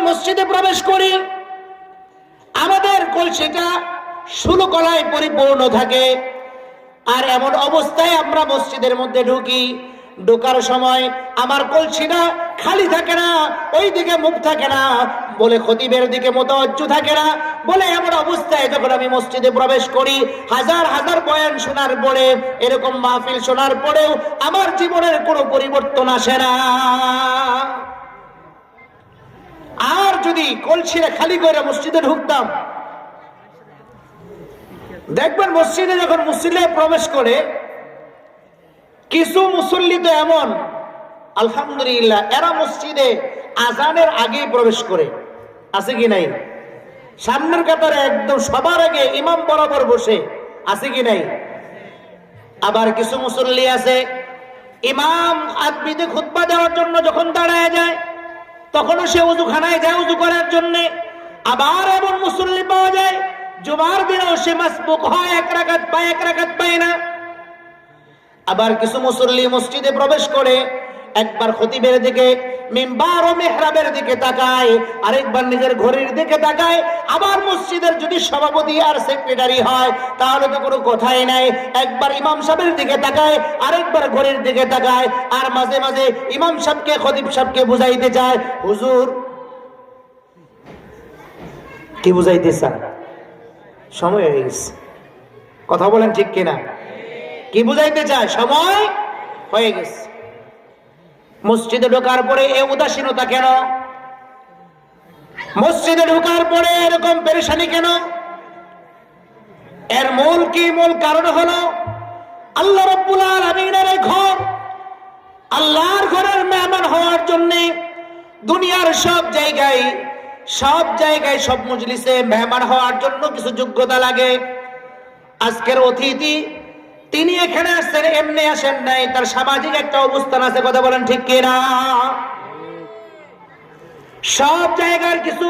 মসজিদে প্রবেশ করি আমাদের কলসিটা 16 কলায় পরিপূর্ণ থাকে, আর এমন অবস্থায় আমরা মসজিদের মধ্যে ঢুকি, ঢোকার সময় আমার কলসিটা খালি থাকে না, ওই দিকে মুখ থাকে না, বলে খতিবের দিকে মোতাওয়াজ্জু থাকে না, বলে এমন অবস্থায় যখন আমি মসজিদে প্রবেশ করি হাজার হাজার বয়ান শোনার পরে, এরকম মাহফিল শোনার পরেও আমার জীবনের কোনো পরিবর্তন আসে না। আর যদি কলসিটা খালি করে মসজিদে ঢুকতাম, দেখবেন মসজিদে যখন মুসল্লি প্রবেশ করে কিছু মুসল্লি তো এমন, আলহামদুলিল্লাহ, এরা মসজিদে আজানের আগেই প্রবেশ করে, আছে কি নাই? সামনের কাতারে একদম সবার আগে ইমাম বরাবর বসে, আছে কি নাই? আবার কিছু মুসল্লি আছে ইমাম আদবিতে খুতবা দেওয়ার জন্য যখন দাঁড়ায় যায় তখনও সে ওযুখানায় যায় ওযু করার জন্য। আবার এমন মুসল্লি পাওয়া যায় জুমার দিনেও সে মাসবুক হয়, এক রাকাত পায় না। আবার কিছু মুসল্লি মসজিদে প্রবেশ করে একবার খতিবের দিকে, মিম্বার ও মিহরাবের দিকে তাকায়, আরেকবার নিজের ঘড়ির দিকে তাকায়। আবার মসজিদের যদি সভাপতি আর সেক্রেটারি হয় তাহলে তো কোনো কথাই নাই, একবার ইমাম সাহেবের দিকে তাকায়, আরেকবার ঘড়ির দিকে তাকায়, আর মাঝে মাঝে ইমাম সাহেবকে খতিব সাহেবকে বুঝাইতে চায়, হুজুর কি বুঝাইতে চান, সময় হয়ে গেছে। কথা বলেন ঠিক কিনা? কি বুঝাইতে চায়? সময় হয়ে গেছে। মসজিদে ঢোকার পরে এই উদাসীনতা কেন? মসজিদে ঢোকার পরে এরকম পেরেশানি কেন? এর মূল কি? মূল কারণ হলো আল্লাহ রাব্বুল আলামিনের ঘর, আল্লাহর ঘরের মেহমান হওয়ার জন্য দুনিয়ার সব জায়গায় সব মজলিসে মেহমান হওয়ার জন্য কিছু যোগ্যতা লাগে। আজকের অতিথি তিনি এখানে আসছেন, এমনি আসেন নাই, তার সামাজিক একটা অবস্থান আছে। কথা বলেন ঠিক কিনা? সব জায়গার কিছু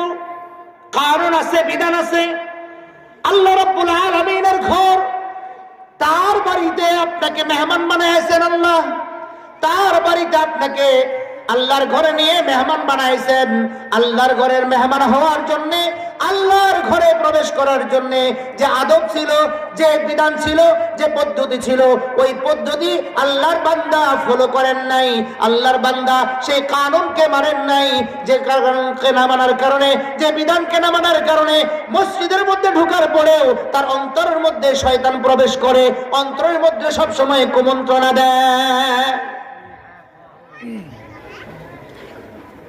কারণ আছে, বিধান আছে। আল্লাহ রাব্বুল আলামিনের ঘর, তার বাড়িতে আপনাকে মেহমান বানাইছেন আল্লাহ, তার বাড়িতে আপনাকে আল্লাহর ঘরে নিয়ে মেহমান বানাইছেন। আল্লাহর ঘরের মেহমান হওয়ার জন্য, আল্লাহর ঘরে প্রবেশ করার জন্য যে আদব ছিল, যে বিধান ছিল, যে পদ্ধতি ছিল, ওই পদ্ধতি আল্লাহর বান্দা ফলো করেন নাই। আল্লাহর বান্দা সেই কানুনকে মানেন নাই, যে কানুনকে না মানার কারণে, যে বিধানকে না মানার কারণে মসজিদের মধ্যে ঢোকার পরেও তার অন্তরের মধ্যে শয়তান প্রবেশ করে, অন্তরের মধ্যে সব সময় কুমন্ত্রণা দেয়।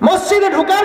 মসজিদে ঢোকার